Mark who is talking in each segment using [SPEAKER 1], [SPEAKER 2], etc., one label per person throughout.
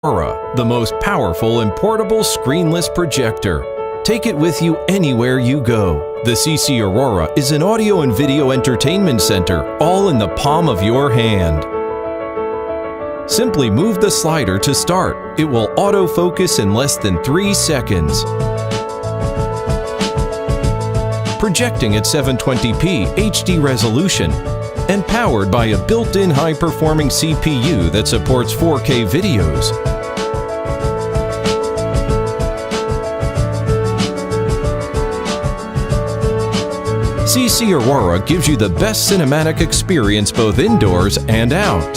[SPEAKER 1] Aurora, the most powerful and portable screenless projector. Take it with you anywhere you go. The CC Aurora is an audio and video entertainment center, all in the palm of your hand. Simply move the slider to start. It will autofocus in less than 3 seconds. Projecting at 720p HD resolution and powered by a built-in high-performing CPU that supports 4K videos. CC Aurora gives you the best cinematic experience both indoors and out.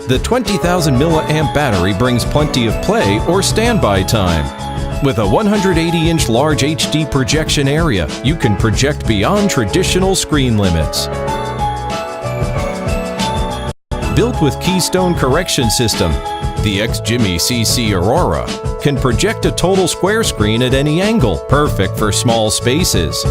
[SPEAKER 1] The 20,000 mAh battery brings plenty of play or standby time. With a 180-inch large HD projection area, you can project beyond traditional screen limits. Built with Keystone Correction System, the XGIMI CC Aurora can project a total square screen at any angle, perfect for small spaces.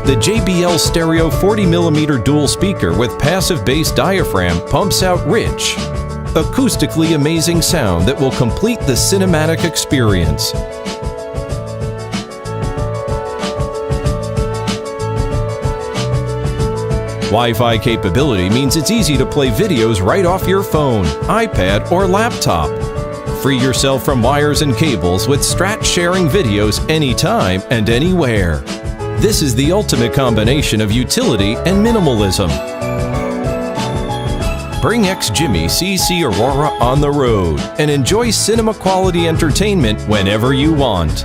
[SPEAKER 1] The JBL Stereo 40mm dual speaker with passive bass diaphragm pumps out rich, acoustically amazing sound that will complete the cinematic experience. Wi-Fi capability means it's easy to play videos right off your phone, iPad, or laptop. Free yourself from wires and cables with Strat sharing videos anytime and anywhere. This is the ultimate combination of utility and minimalism. Bring XGIMI CC Aurora on the road and enjoy cinema-quality entertainment whenever you want.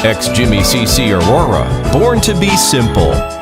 [SPEAKER 1] XGIMI CC Aurora, born to be simple.